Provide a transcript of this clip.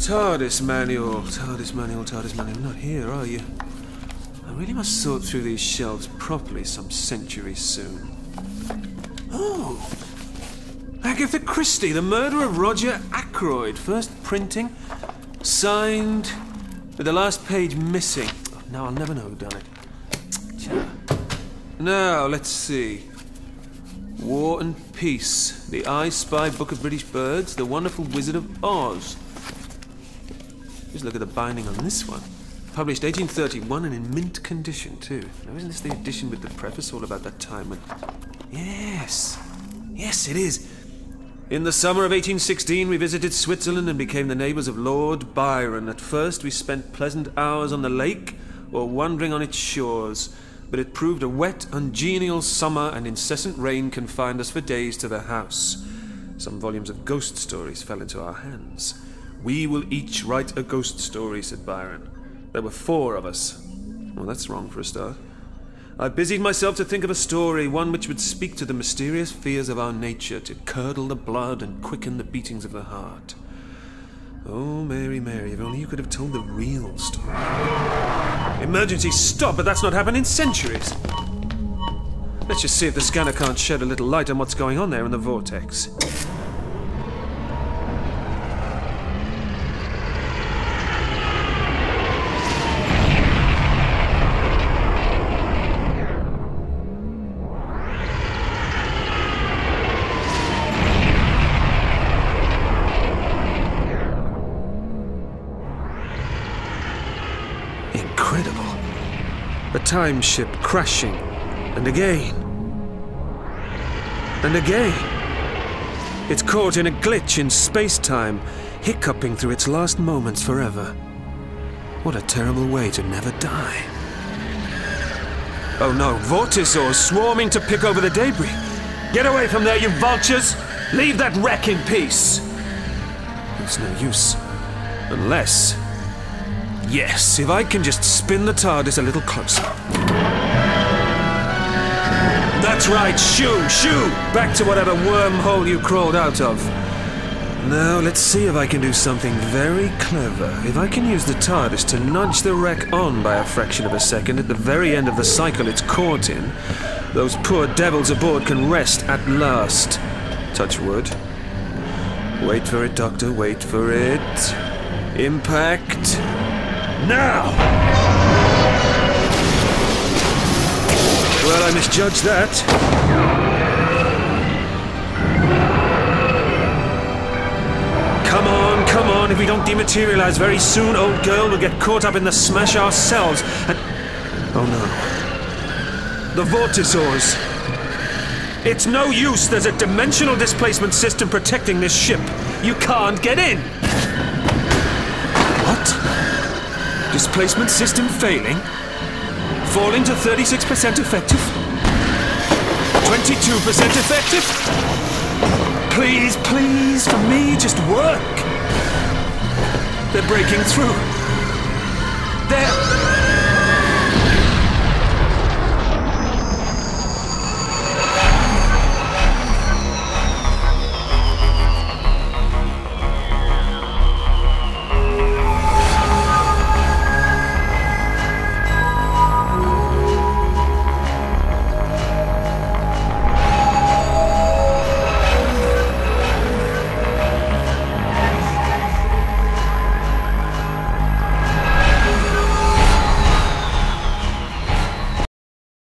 TARDIS manual, TARDIS manual, TARDIS manual. Not here, are you? I really must sort through these shelves properly some century soon. Oh! Agatha Christie, the murder of Roger Ackroyd. First printing, signed, with the last page missing. Now I'll never know who done it. Now, let's see. War and Peace, the I Spy Book of British Birds, The Wonderful Wizard of Oz. Just look at the binding on this one. Published 1831 and in mint condition, too. Now, isn't this the edition with the preface all about that time when... Yes. Yes, it is. In the summer of 1816, we visited Switzerland and became the neighbours of Lord Byron. At first, we spent pleasant hours on the lake or wandering on its shores. But it proved a wet, ungenial summer, and incessant rain confined us for days to the house. Some volumes of ghost stories fell into our hands. We will each write a ghost story, said Byron. There were 4 of us. Well, that's wrong for a start. I busied myself to think of a story, one which would speak to the mysterious fears of our nature, to curdle the blood and quicken the beatings of the heart. Oh, Mary, Mary, if only you could have told the real story. Emergency stop, but that's not happened in centuries. Let's just see if the scanner can't shed a little light on what's going on there in the vortex. Incredible. A time ship crashing. And again. And again. It's caught in a glitch in space-time, hiccuping through its last moments forever. What a terrible way to never die. Oh no, vortisaurs swarming to pick over the debris. Get away from there, you vultures! Leave that wreck in peace! It's no use. Unless... Yes, if I can just spin the TARDIS a little closer. That's right, shoo, shoo! Back to whatever wormhole you crawled out of. Now, let's see if I can do something very clever. If I can use the TARDIS to nudge the wreck on by a fraction of a second at the very end of the cycle it's caught in, those poor devils aboard can rest at last. Touch wood. Wait for it, Doctor, wait for it. Impact. Now! Well, I misjudged that. Come on, come on. If we don't dematerialize very soon, old girl, we'll get caught up in the smash ourselves. And... Oh no. The vortisaurs. It's no use. There's a dimensional displacement system protecting this ship. You can't get in. What? Displacement system failing? Falling to 36% effective? 22% effective? Please, please, for me, just work! They're breaking through. They're...